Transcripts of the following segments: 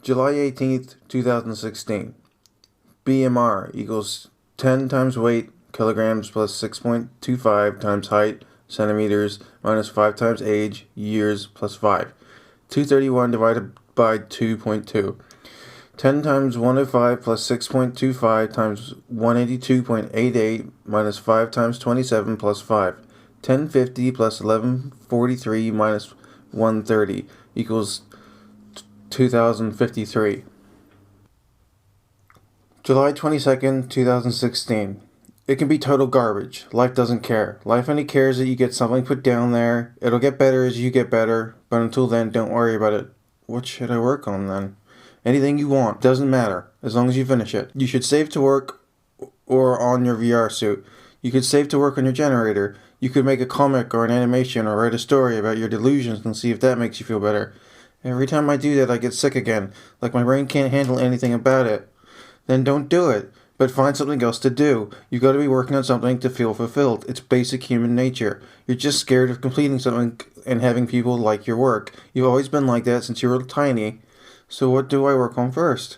July 18th, 2016. BMR equals 10 times weight, kilograms, plus 6.25 times height, centimeters, minus 5 times age, years, plus 5. 231 divided by 2.2. 10 times 105 plus 6.25 times 182.88 minus 5 times 27 plus 5. 1050 plus 1143 minus 130 equals 2053. July 22nd, 2016. It can be total garbage. Life doesn't care. Life only cares that you get something put down there. It'll get better as you get better, but until then, don't worry about it. What should I work on then? Anything you want. Doesn't matter, as long as you finish it. You should save to work or on your VR suit. You could save to work on your generator. You could make a comic or an animation or write a story about your delusions and see if that makes you feel better. Every time I do that, I get sick again, like my brain can't handle anything about it. Then don't do it, but find something else to do. You gotta be working on something to feel fulfilled. It's basic human nature. You're just scared of completing something and having people like your work. You've always been like that since you were tiny. So what do I work on first?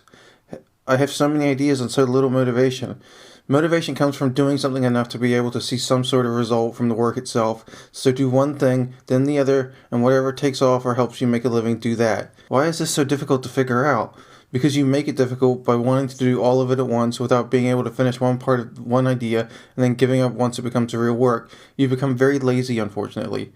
I have so many ideas and so little motivation. Motivation comes from doing something enough to be able to see some sort of result from the work itself. So do one thing, then the other, and whatever takes off or helps you make a living, do that. Why is this so difficult to figure out? Because you make it difficult by wanting to do all of it at once without being able to finish one part of one idea and then giving up once it becomes real work. You become very lazy, unfortunately.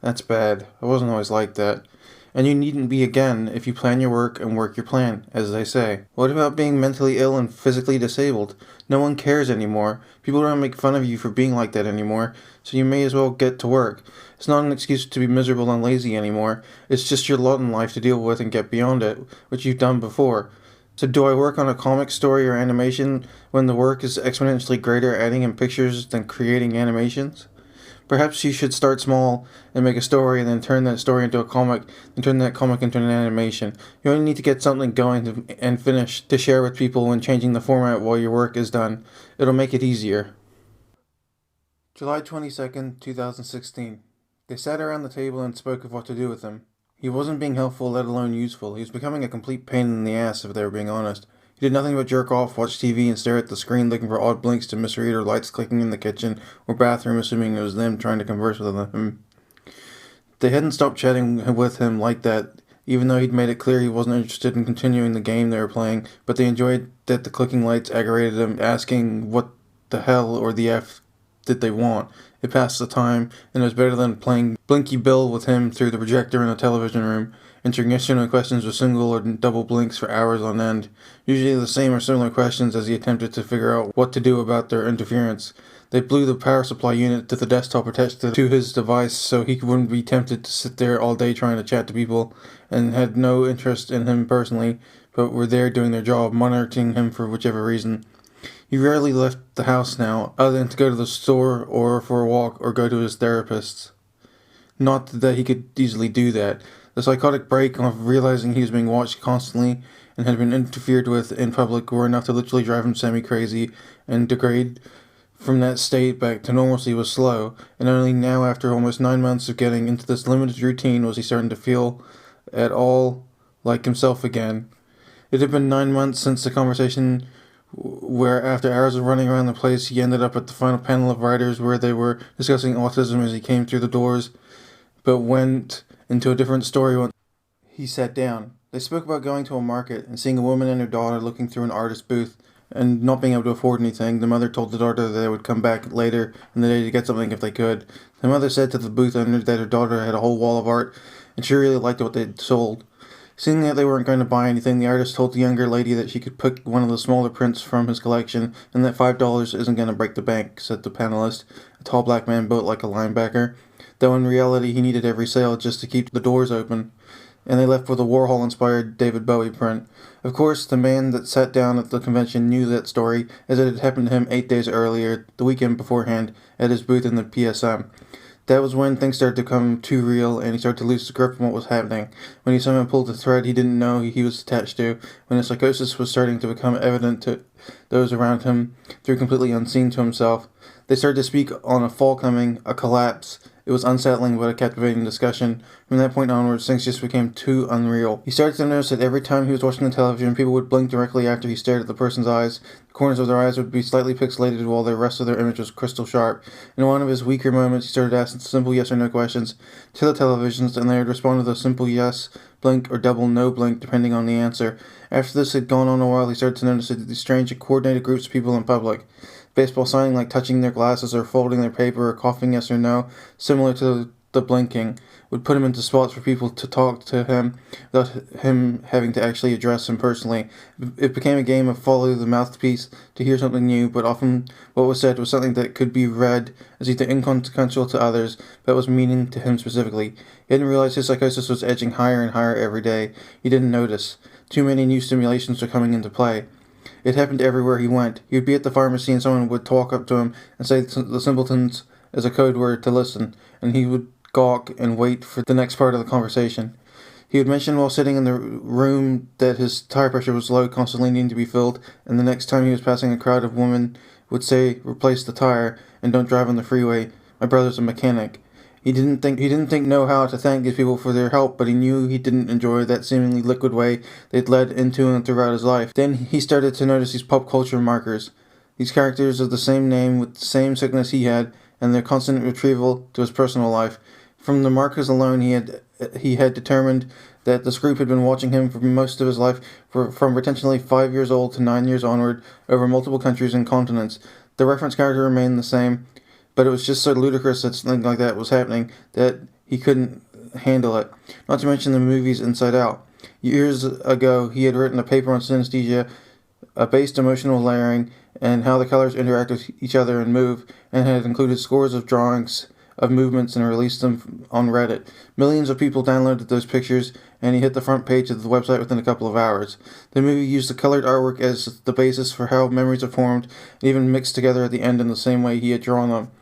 That's bad. I wasn't always like that. And you needn't be again if you plan your work and work your plan, as they say. What about being mentally ill and physically disabled? No one cares anymore. People don't make fun of you for being like that anymore, so you may as well get to work. It's not an excuse to be miserable and lazy anymore. It's just your lot in life to deal with and get beyond it, which you've done before. So do I work on a comic story or animation when the work is exponentially greater adding in pictures than creating animations? Perhaps you should start small and make a story and then turn that story into a comic, and turn that comic into an animation. You only need to get something going and finish to share with people when changing the format while your work is done. It'll make it easier. July 22nd, 2016. They sat around the table and spoke of what to do with him. He wasn't being helpful, let alone useful. He was becoming a complete pain in the ass, if they were being honest. He did nothing but jerk off, watch TV, and stare at the screen looking for odd blinks to misread or lights clicking in the kitchen or bathroom, assuming it was them trying to converse with him. They hadn't stopped chatting with him like that, even though he'd made it clear he wasn't interested in continuing the game they were playing, but they enjoyed that the clicking lights aggravated him, asking what the hell or the F did they want. It passed the time, and it was better than playing Blinky Bill with him through the projector in a television room, answering yes or no questions with single or double blinks for hours on end, usually the same or similar questions as he attempted to figure out what to do about their interference. They blew the power supply unit to the desktop attached to his device so he wouldn't be tempted to sit there all day trying to chat to people, and had no interest in him personally, but were there doing their job, monitoring him for whichever reason. He rarely left the house now, other than to go to the store or for a walk or go to his therapist's. Not that he could easily do that. The psychotic break of realizing he was being watched constantly and had been interfered with in public were enough to literally drive him semi-crazy, and degrade from that state back to normalcy was slow, and only now after almost 9 months of getting into this limited routine was he starting to feel at all like himself again. It had been 9 months since the conversation where after hours of running around the place he ended up at the final panel of writers where they were discussing autism as he came through the doors, but went into a different story when he sat down. They spoke about going to a market and seeing a woman and her daughter looking through an artist booth and not being able to afford anything. The mother told the daughter that they would come back later in the day to get something if they could. The mother said to the booth owner that her daughter had a whole wall of art and she really liked what they'd sold. Seeing that they weren't going to buy anything, the artist told the younger lady that she could pick one of the smaller prints from his collection and that $5 isn't going to break the bank, said the panelist, a tall black man built like a linebacker, though in reality he needed every sale just to keep the doors open. And they left with a Warhol-inspired David Bowie print. Of course, the man that sat down at the convention knew that story, as it had happened to him 8 days earlier, the weekend beforehand, at his booth in the PSM. That was when things started to become too real, and he started to lose the grip on what was happening. When he somehow pulled the thread he didn't know he was attached to, when the psychosis was starting to become evident to those around him, through completely unseen to himself. They started to speak on a fall coming, a collapse. It was unsettling but a captivating discussion. From that point onwards, things just became too unreal. He started to notice that every time he was watching the television, people would blink directly after he stared at the person's eyes. The corners of their eyes would be slightly pixelated while the rest of their image was crystal sharp. In one of his weaker moments, he started asking simple yes or no questions to the televisions, and they would respond with a simple yes, blink, or double no blink, depending on the answer. After this had gone on a while, he started to notice these strange and coordinated groups of people in public. Baseball signing, like touching their glasses or folding their paper or coughing yes or no, similar to the blinking, would put him into spots for people to talk to him without him having to actually address him personally. It became a game of follow the mouthpiece to hear something new, but often what was said was something that could be read as either inconsequential to others, but was meaning to him specifically. He didn't realize his psychosis was edging higher and higher every day. He didn't notice. Too many new stimulations were coming into play. It happened everywhere he went. He would be at the pharmacy and someone would talk up to him and say the simpletons as a code word to listen, and he would gawk and wait for the next part of the conversation. He would mention while sitting in the room that his tire pressure was low, constantly needing to be filled, and the next time he was passing a crowd of women would say, "Replace the tire and don't drive on the freeway. My brother's a mechanic." He didn't know how to thank these people for their help, but he knew he didn't enjoy that seemingly liquid way they'd led into and throughout his life. Then he started to notice these pop culture markers, these characters of the same name with the same sickness he had, and their constant retrieval to his personal life. From the markers alone, he had determined that this group had been watching him for most of his life, from potentially 5 years old to 9 years onward, over multiple countries and continents. The reference character remained the same, but it was just so ludicrous that something like that was happening that he couldn't handle it. Not to mention the movies Inside Out. Years ago, he had written a paper on synesthesia, based emotional layering, and how the colors interact with each other and move, and had included scores of drawings of movements and released them on Reddit. Millions of people downloaded those pictures, and he hit the front page of the website within a couple of hours. The movie used the colored artwork as the basis for how memories are formed, and even mixed together at the end in the same way he had drawn them.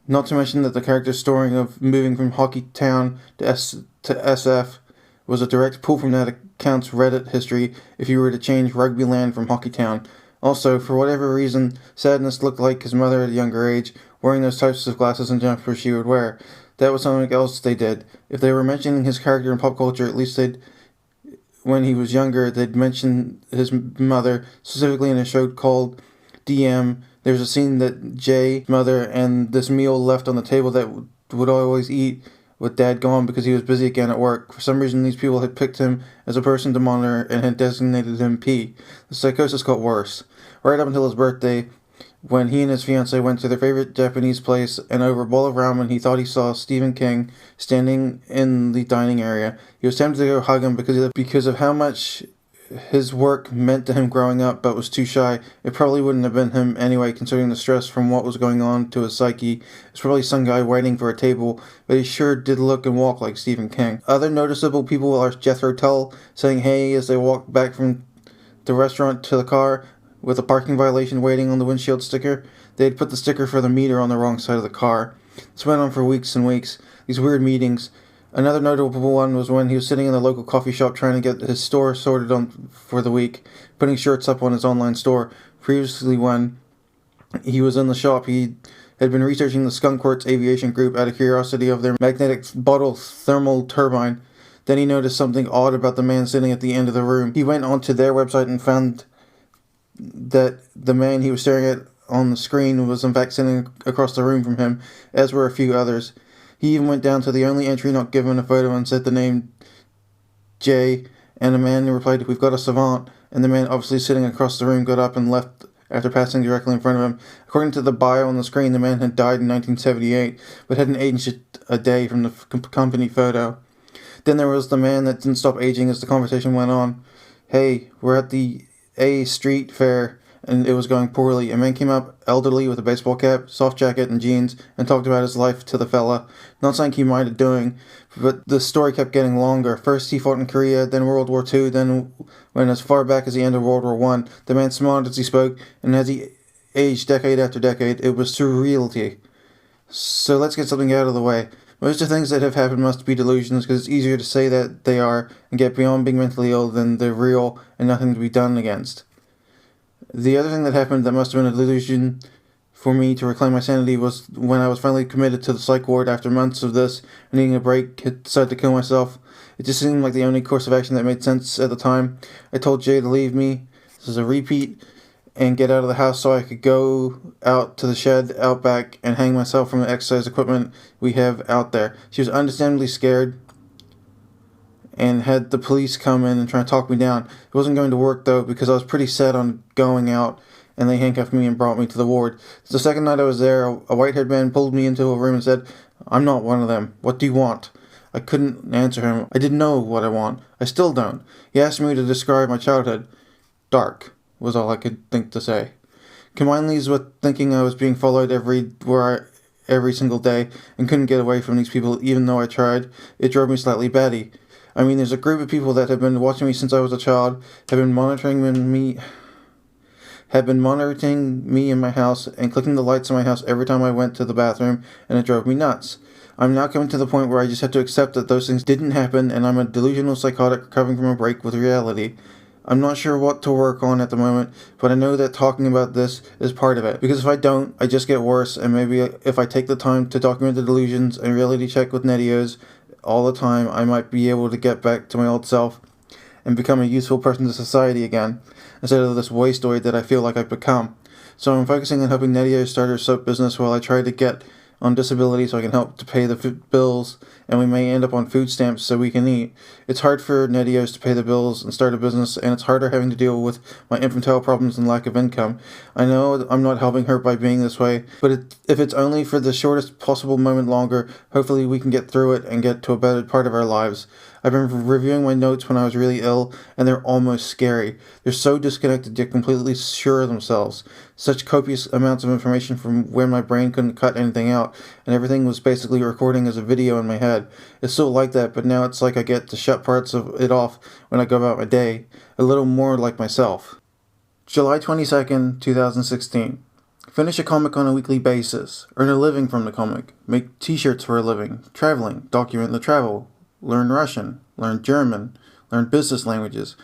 Not to mention that the character's story of moving from Hockey Town to SF was a direct pull from that account's Reddit history if you were to change Rugby Land from Hockey Town. Also, for whatever reason, Sadness looked like his mother at a younger age, wearing those types of glasses and jumpers she would wear. That was something else they did. If they were mentioning his character in pop culture, at least when he was younger, they'd mention his mother, specifically in a show called DM. There's a scene that Jay's mother and this meal left on the table that would always eat with Dad gone because he was busy again at work. For some reason, these people had picked him as a person to monitor and had designated him P. The psychosis got worse. Right up until his birthday, when he and his fiancée went to their favorite Japanese place, and over a bowl of ramen, he thought he saw Stephen King standing in the dining area. He was tempted to go hug him because of how much his work meant to him growing up, but was too shy. It probably wouldn't have been him anyway, considering the stress from what was going on to his psyche. It's probably some guy waiting for a table, but he sure did look and walk like Stephen King. Other noticeable people are Jethro Tull saying hey as they walk back from the restaurant to the car, with a parking violation waiting on the windshield sticker. They had put the sticker for the meter on the wrong side of the car. This went on for weeks and weeks, these weird meetings. Another notable one was when he was sitting in the local coffee shop trying to get his store sorted on for the week, putting shirts up on his online store. Previously, when he was in the shop, he had been researching the Skunk Works Aviation Group out of curiosity of their magnetic bottle thermal turbine. Then he noticed something odd about the man sitting at the end of the room. He went onto their website and found that the man he was staring at on the screen was in fact sitting across the room from him, as were a few others. He even went down to the only entry not given a photo and said the name Jay, and a man replied, "We've got a savant," and the man obviously sitting across the room got up and left after passing directly in front of him. According to the bio on the screen, the man had died in 1978, but hadn't aged a day from the company photo. Then there was the man that didn't stop aging as the conversation went on. "Hey, we're at the A Street Fair," and it was going poorly. A man came up, elderly, with a baseball cap, soft jacket, and jeans, and talked about his life to the fella. Not something he minded doing, but the story kept getting longer. First he fought in Korea, then World War II, then went as far back as the end of World War I. The man smiled as he spoke, and as he aged decade after decade, it was surreality. So let's get something out of the way. Most of the things that have happened must be delusions, because it's easier to say that they are and get beyond being mentally ill than they're real and nothing to be done against. The other thing that happened that must have been a delusion for me to reclaim my sanity was when I was finally committed to the psych ward after months of this and needing a break, had decided to kill myself. It just seemed like the only course of action that made sense at the time. I told Jay to leave me. This is a repeat. And get out of the house so I could go out to the shed out back and hang myself from the exercise equipment we have out there. She was understandably scared and had the police come in and try to talk me down. It wasn't going to work though because I was pretty set on going out, and they handcuffed me and brought me to the ward. The second night I was there, a white-haired man pulled me into a room and said, "I'm not one of them. What do you want?" I couldn't answer him. I didn't know what I want. I still don't. He asked me to describe my childhood. Dark was all I could think to say. Combine these with thinking I was being followed every single day and couldn't get away from these people even though I tried. It drove me slightly batty. I mean, there's a group of people that have been watching me since I was a child, have been monitoring me in my house and clicking the lights in my house every time I went to the bathroom, and it drove me nuts. I'm now coming to the point where I just have to accept that those things didn't happen, and I'm a delusional psychotic recovering from a break with reality. I'm not sure what to work on at the moment, but I know that talking about this is part of it. Because if I don't, I just get worse, and maybe if I take the time to document the delusions and reality check with Netios all the time, I might be able to get back to my old self and become a useful person to society again, instead of this wasteoid that I feel like I've become. So I'm focusing on helping Netios start her soap business while I try to get on disability so I can help to pay the bills, and we may end up on food stamps so we can eat. It's hard for Netios to pay the bills and start a business, and it's harder having to deal with my infantile problems and lack of income. I know I'm not helping her by being this way, but if it's only for the shortest possible moment longer, hopefully we can get through it and get to a better part of our lives. I've been reviewing my notes when I was really ill, and they're almost scary. They're so disconnected yet completely sure of themselves. Such copious amounts of information from where my brain couldn't cut anything out, and everything was basically recording as a video in my head. It's still like that, but now it's like I get to shut parts of it off when I go about my day, a little more like myself. July 22nd, 2016. Finish a comic on a weekly basis. Earn a living from the comic. Make t-shirts for a living. Traveling. Document the travel. Learn Russian. Learn German. Learn business languages.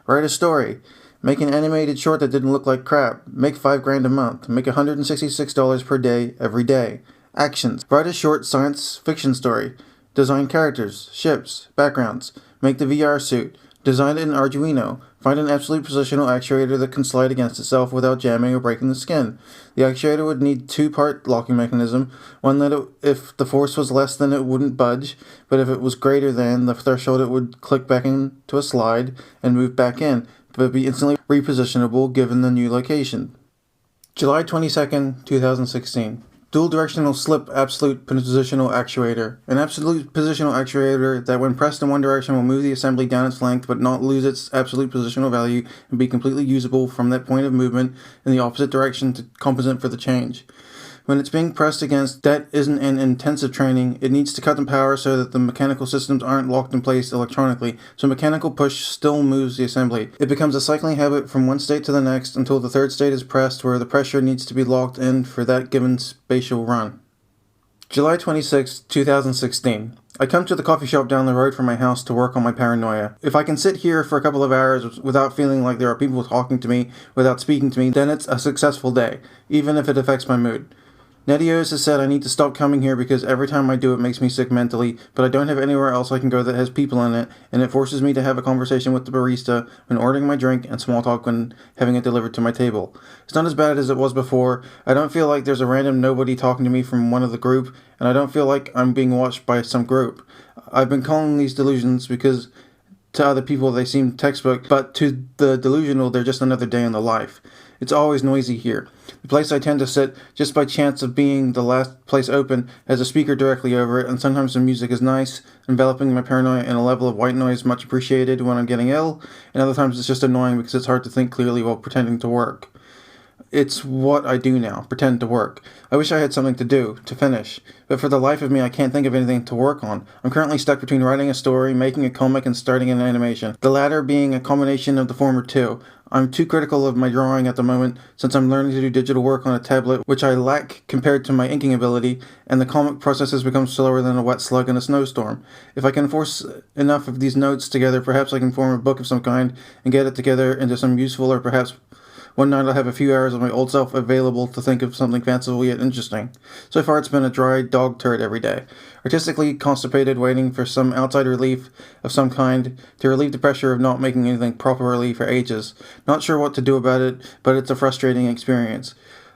Write a story. Make an animated short that didn't look like crap. Make $5,000 a month. Make $166 per day every day. Actions. Write a short science fiction story. Design characters, ships, backgrounds. Make the VR suit. Design it in Arduino. Find an absolute positional actuator that can slide against itself without jamming or breaking the skin. The actuator would need a two-part locking mechanism. One that if the force was less than it wouldn't budge, but if it was greater than the threshold it would click back into a slide and move back in, but be instantly repositionable given the new location. July 22nd, 2016. Dual directional slip absolute positional actuator. An absolute positional actuator that when pressed in one direction will move the assembly down its length but not lose its absolute positional value and be completely usable from that point of movement in the opposite direction to compensate for the change. When it's being pressed against, that isn't an intensive training. It needs to cut the power so that the mechanical systems aren't locked in place electronically, so mechanical push still moves the assembly. It becomes a cycling habit from one state to the next until the third state is pressed where the pressure needs to be locked in for that given spatial run. July 26, 2016. I come to the coffee shop down the road from my house to work on my paranoia. If I can sit here for a couple of hours without feeling like there are people talking to me, without speaking to me, then it's a successful day, even if it affects my mood. Netios has said I need to stop coming here because every time I do it makes me sick mentally, but I don't have anywhere else I can go that has people in it, and it forces me to have a conversation with the barista when ordering my drink and small talk when having it delivered to my table. It's not as bad as it was before. I don't feel like there's a random nobody talking to me from one of the group, and I don't feel like I'm being watched by some group. I've been calling these delusions because to other people they seem textbook, but to the delusional they're just another day in the life. It's always noisy here. The place I tend to sit, just by chance of being the last place open, has a speaker directly over it, and sometimes the music is nice, enveloping my paranoia in a level of white noise much appreciated when I'm getting ill, and other times it's just annoying because it's hard to think clearly while pretending to work. It's what I do now, pretend to work. I wish I had something to do, to finish, but for the life of me I can't think of anything to work on. I'm currently stuck between writing a story, making a comic, and starting an animation, the latter being a combination of the former two. I'm too critical of my drawing at the moment since I'm learning to do digital work on a tablet, which I lack compared to my inking ability, and the comic process has become slower than a wet slug in a snowstorm. If I can force enough of these notes together, perhaps I can form a book of some kind and get it together into some useful or perhaps One night I'll have a few hours of my old self available to think of something fanciful yet interesting. So far it's been a dry dog turd every day. Artistically constipated, waiting for some outside relief of some kind to relieve the pressure of not making anything properly for ages. Not sure what to do about it, but it's a frustrating experience.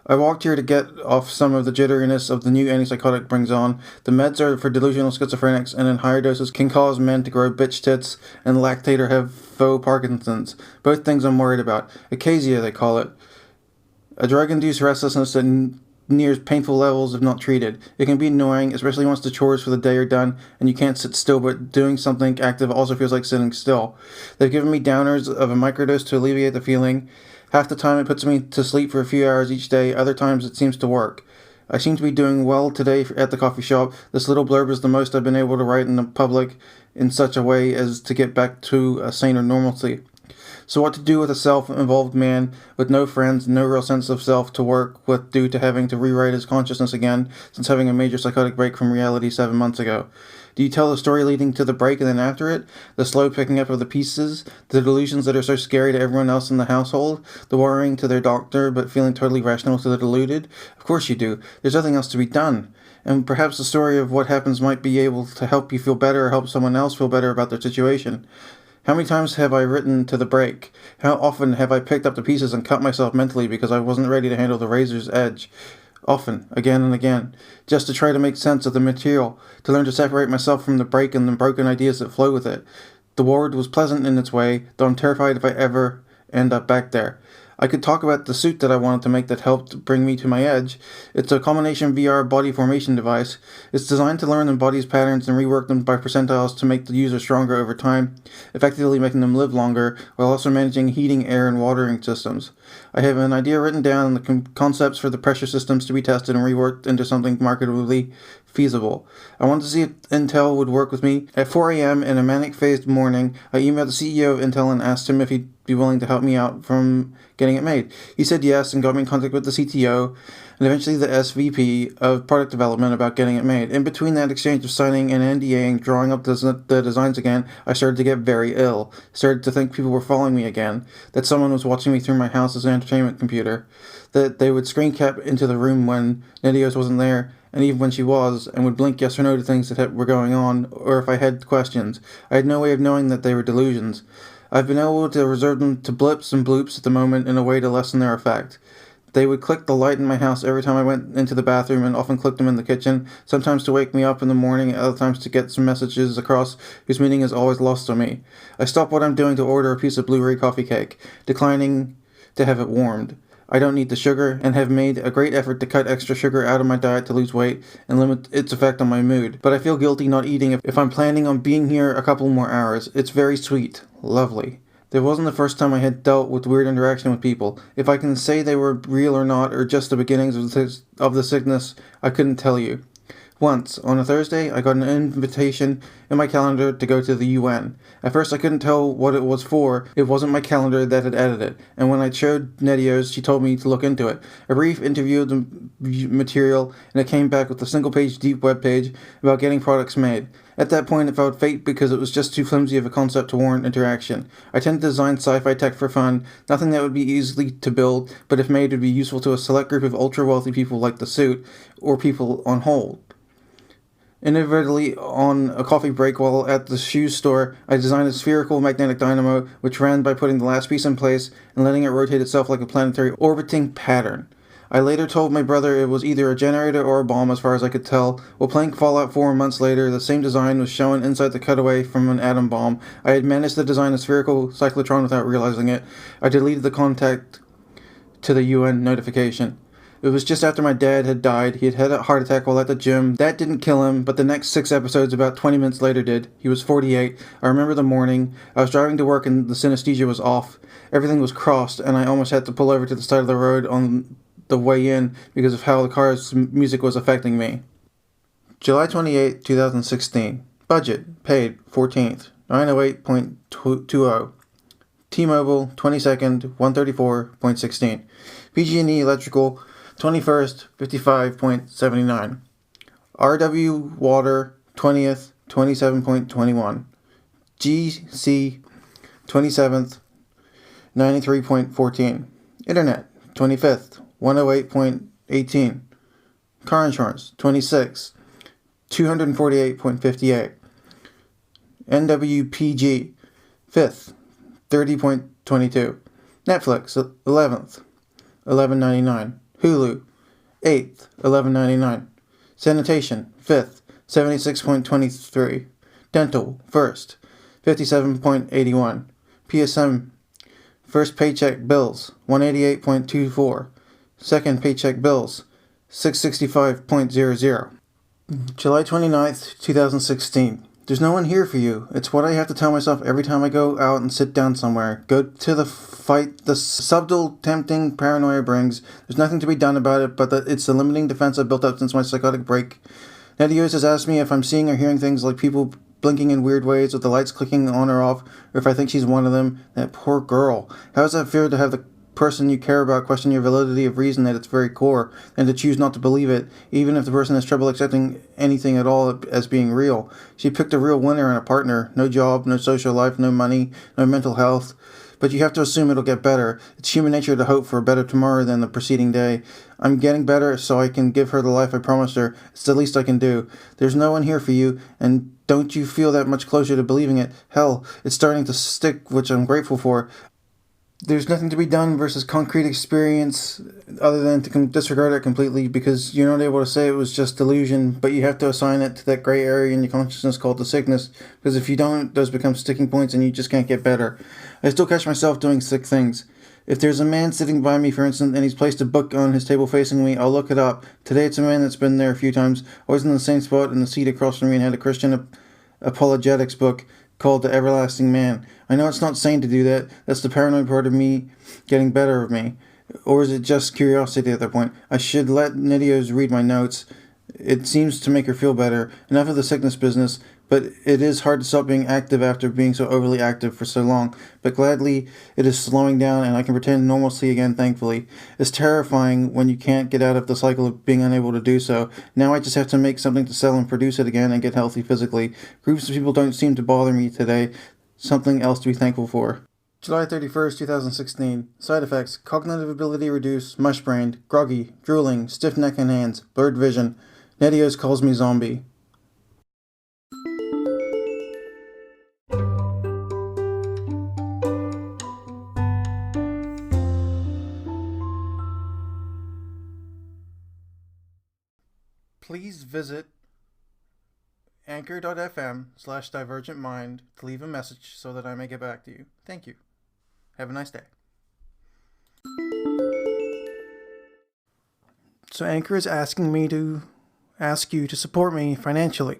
I walked here to get off some of the jitteriness of the new antipsychotic brings on. The meds are for delusional schizophrenics and in higher doses can cause men to grow bitch tits and lactate or have faux Parkinson's. Both things I'm worried about. Acacia, they call it. A drug-induced restlessness that nears painful levels if not treated. It can be annoying, especially once the chores for the day are done and you can't sit still, but doing something active also feels like sitting still. They've given me downers of a microdose to alleviate the feeling. Half the time it puts me to sleep for a few hours each day, other times it seems to work. I seem to be doing well today at the coffee shop. This little blurb is the most I've been able to write in the public in such a way as to get back to a saner normalcy. So what to do with a self-involved man with no friends, no real sense of self to work with due to having to rewrite his consciousness again since having a major psychotic break from reality 7 months ago? Do you tell the story leading to the break and then after it? The slow picking up of the pieces? The delusions that are so scary to everyone else in the household? The worrying to their doctor but feeling totally rational to the deluded? Of course you do. There's nothing else to be done. And perhaps the story of what happens might be able to help you feel better or help someone else feel better about their situation. How many times have I written to the break? How often have I picked up the pieces and cut myself mentally because I wasn't ready to handle the razor's edge? Often, again and again, just to try to make sense of the material, to learn to separate myself from the break and the broken ideas that flow with it. The ward was pleasant in its way, though I'm terrified if I ever end up back there. I could talk about the suit that I wanted to make that helped bring me to my edge. It's a combination VR body formation device. It's designed to learn the body's patterns and rework them by percentiles to make the user stronger over time, effectively making them live longer, while also managing heating, air, and watering systems. I have an idea written down and the concepts for the pressure systems to be tested and reworked into something marketably feasible. I wanted to see if Intel would work with me. At 4 a.m. in a manic-phased morning, I emailed the CEO of Intel and asked him if he'd be willing to help me out from getting it made. He said yes and got me in contact with the CTO and eventually the SVP of product development about getting it made. In between that exchange of signing an NDA and drawing up the designs again, I started to get very ill. Started to think people were following me again, that someone was watching me through my house's entertainment computer, that they would screen cap into the room when Nedios wasn't there, and even when she was, and would blink yes or no to things that were going on, or if I had questions. I had no way of knowing that they were delusions. I've been able to reserve them to blips and bloops at the moment in a way to lessen their effect. They would click the light in my house every time I went into the bathroom and often clicked them in the kitchen, sometimes to wake me up in the morning, other times to get some messages across whose meaning is always lost on me. I stop what I'm doing to order a piece of blueberry coffee cake, declining to have it warmed. I don't need the sugar and have made a great effort to cut extra sugar out of my diet to lose weight and limit its effect on my mood. But I feel guilty not eating if I'm planning on being here a couple more hours. It's very sweet. Lovely. There wasn't the first time I had dealt with weird interaction with people. If I can say they were real or not, or just the beginnings of the sickness, I couldn't tell you. Once, on a Thursday, I got an invitation in my calendar to go to the UN. At first I couldn't tell what it was for. It wasn't my calendar that had added it, and when I showed Nedios, she told me to look into it. A brief interview of the material, and it came back with a single-page deep webpage about getting products made. At that point it felt fate because it was just too flimsy of a concept to warrant interaction. I tend to design sci-fi tech for fun, nothing that would be easily to build, but if made would be useful to a select group of ultra-wealthy people like the suit, or people on hold. Inadvertently, on a coffee break while at the shoe store, I designed a spherical magnetic dynamo which ran by putting the last piece in place and letting it rotate itself like a planetary orbiting pattern. I later told my brother it was either a generator or a bomb as far as I could tell. While playing Fallout 4 months later, the same design was shown inside the cutaway from an atom bomb. I had managed to design a spherical cyclotron without realizing it. I deleted the contact to the UN notification. It was just after my dad had died. He had had a heart attack while at the gym. That didn't kill him, but the next 6 episodes about 20 minutes later did. He was 48. I remember the morning. I was driving to work and the synesthesia was off. Everything was crossed, and I almost had to pull over to the side of the road on the way in because of how the car's music was affecting me. July 28, 2016. Budget. Paid. 14th. 908.20. T-Mobile. 22nd. 134.16. PG&E Electrical. 21st, 55.79. RW Water, 20th, 27.21. GC, 27th, 93.14. Internet, 25th, 108.18. Car insurance, 26, 248.58. NWPG, 5th, 30.22. Netflix, 11th, 11.99. Hulu, 8th, 11.99. Sanitation, 5th, 76.23. Dental, 1st, 57.81. PSM, first paycheck bills, 188.24. Second paycheck bills, 665.00. July 29th, 2016. There's no one here for you. It's what I have to tell myself every time I go out and sit down somewhere. Go to the fight the subtle, tempting paranoia brings. There's nothing to be done about it, but it's the limiting defense I've built up since my psychotic break. Netios has asked me if I'm seeing or hearing things like people blinking in weird ways with the lights clicking on or off, or if I think she's one of them. That poor girl. How does that feel to have the person you care about question your validity of reason at its very core, and to choose not to believe it, even if the person has trouble accepting anything at all as being real? She picked a real winner and a partner. No job, no social life, no money, no mental health. But you have to assume it'll get better. It's human nature to hope for a better tomorrow than the preceding day. I'm getting better so I can give her the life I promised her. It's the least I can do. There's no one here for you, and don't you feel that much closer to believing it? Hell, it's starting to stick, which I'm grateful for. There's nothing to be done versus concrete experience other than to disregard it completely, because you're not able to say it was just delusion, but you have to assign it to that gray area in your consciousness called the sickness, because if you don't, those become sticking points and you just can't get better. I still catch myself doing sick things. If there's a man sitting by me, for instance, and he's placed a book on his table facing me, I'll look it up. Today it's a man that's been there a few times, always in the same spot in the seat across from me, and had a Christian apologetics book called The Everlasting Man. I know it's not sane to do that. That's the paranoid part of me getting better of me. Or is it just curiosity at that point? I should let Nidios read my notes. It seems to make her feel better. Enough of the sickness business, but it is hard to stop being active after being so overly active for so long. But gladly, it is slowing down and I can pretend normalcy again, thankfully. It's terrifying when you can't get out of the cycle of being unable to do so. Now I just have to make something to sell and produce it again and get healthy physically. Groups of people don't seem to bother me today. Something else to be thankful for. July 31st, 2016. Side effects: cognitive ability reduced, mush-brained, groggy, drooling, stiff neck and hands, blurred vision. Netios calls me zombie. Please visit anchor.fm/divergentmind to leave a message so that I may get back to you. Thank you. Have a nice day. So Anchor is asking me to ask you to support me financially.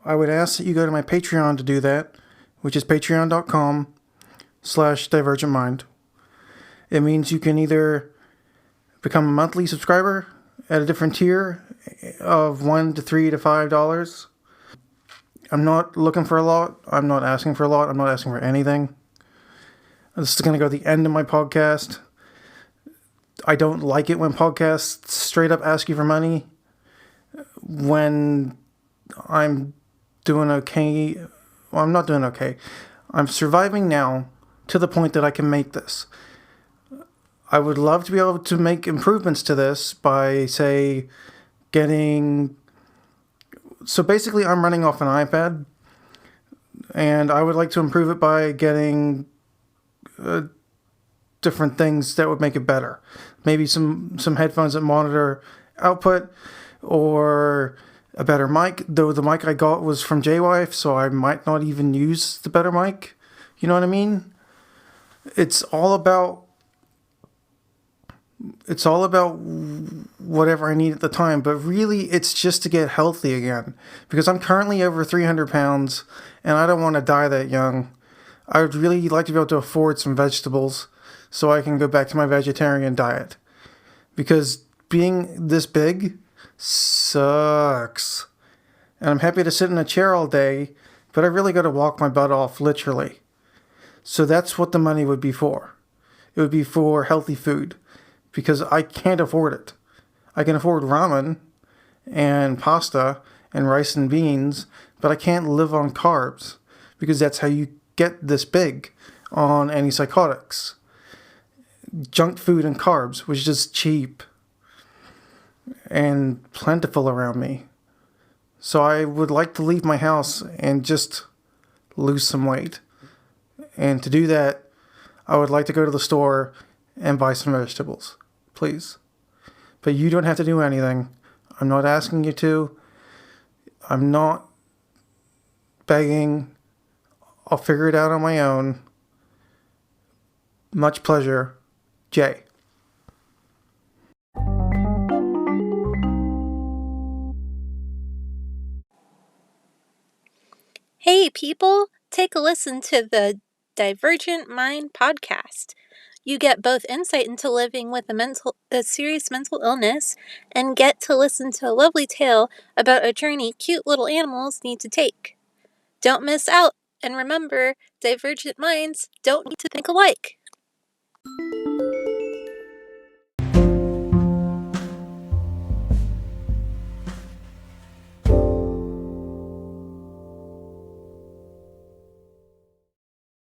I would ask that you go to my Patreon to do that, which is patreon.com/divergentmind. It means you can either become a monthly subscriber at a different tier of $1 to $3 to $5. I'm not looking for a lot. I'm not asking for a lot. I'm not asking for anything. This is going to go to the end of my podcast. I don't like it when podcasts straight up ask you for money when I'm doing okay. Well, I'm not doing okay. I'm surviving now to the point that I can make this. I would love to be able to make improvements to this by, say, getting... So basically, I'm running off an iPad, and I would like to improve it by getting different things that would make it better. Maybe some headphones that monitor output, or a better mic. Though the mic I got was from JWife, so I might not even use the better mic. You know what I mean? It's all about whatever I need at the time, but really it's just to get healthy again, because I'm currently over 300 pounds and I don't want to die that young. I would really like to be able to afford some vegetables so I can go back to my vegetarian diet, because being this big sucks. And I'm happy to sit in a chair all day, but I really got to walk my butt off, literally. So that's what the money would be for. It would be for healthy food, because I can't afford it. I can afford ramen and pasta and rice and beans, but I can't live on carbs, because that's how you get this big on antipsychotics. junk food and carbs, which is just cheap and plentiful around me. So I would like to leave my house and just lose some weight. And to do that, I would like to go to the store and buy some vegetables, please. But you don't have to do anything. I'm not asking you to. I'm not begging. I'll figure it out on my own. Much pleasure, Jay. Hey, people, take a listen to the Divergent Mind podcast. You get both insight into living with a serious mental illness and get to listen to a lovely tale about a journey cute little animals need to take. Don't miss out, and remember, divergent minds don't need to think alike.